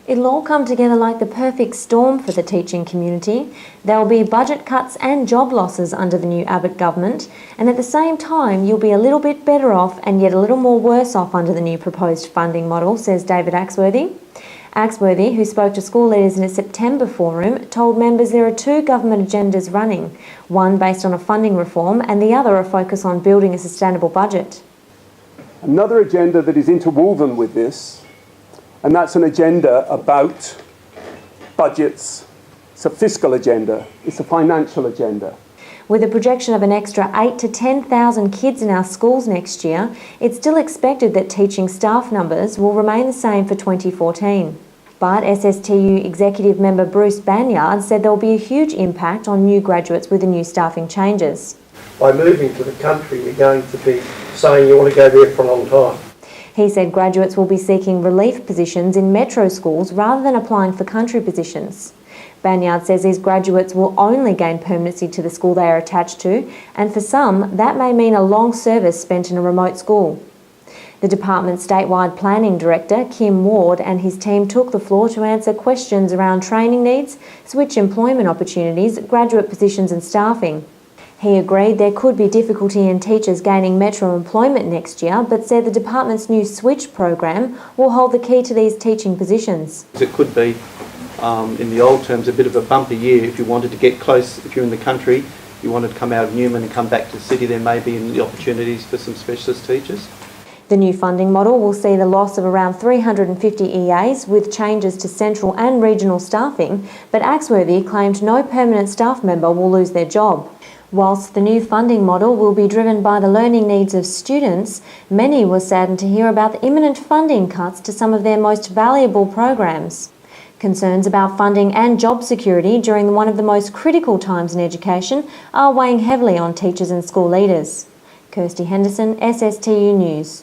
It'll all come together like the perfect storm for the teaching community. There'll be budget cuts and job losses under the new Abbott government, and at the same time you'll be a little bit better off and yet a little more worse off under the new proposed funding model, says David Axworthy. Axworthy, who spoke to school leaders in a September forum, told members there are two government agendas running, one based on a funding reform and the other a focus on building a sustainable budget. Another agenda that is interwoven with this, and that's an agenda about budgets. It's a fiscal agenda, it's a financial agenda. With a projection of an extra 8,000 to 10,000 kids in our schools next year, it's still expected that teaching staff numbers will remain the same for 2014. But SSTU executive member Bruce Banyard said there will be a huge impact on new graduates with the new staffing changes. By moving to the country, you're going to be saying you want to go there for a long time. He said graduates will be seeking relief positions in metro schools rather than applying for country positions. Banyard says these graduates will only gain permanency to the school they are attached to, and for some, that may mean a long service spent in a remote school. The department's statewide planning director, Kim Ward, and his team took the floor to answer questions around training needs, switch employment opportunities, graduate positions and staffing. He agreed there could be difficulty in teachers gaining metro employment next year, but said the department's new switch program will hold the key to these teaching positions. It could be, in the old terms, a bit of a bumper year. If you wanted to get close, if you're in the country, you wanted to come out of Newman and come back to the city, there may be the opportunities for some specialist teachers. The new funding model will see the loss of around 350 EAs with changes to central and regional staffing, but Axworthy claimed no permanent staff member will lose their job. Whilst the new funding model will be driven by the learning needs of students, many were saddened to hear about the imminent funding cuts to some of their most valuable programs. Concerns about funding and job security during one of the most critical times in education are weighing heavily on teachers and school leaders. Kirsty Henderson, SSTU News.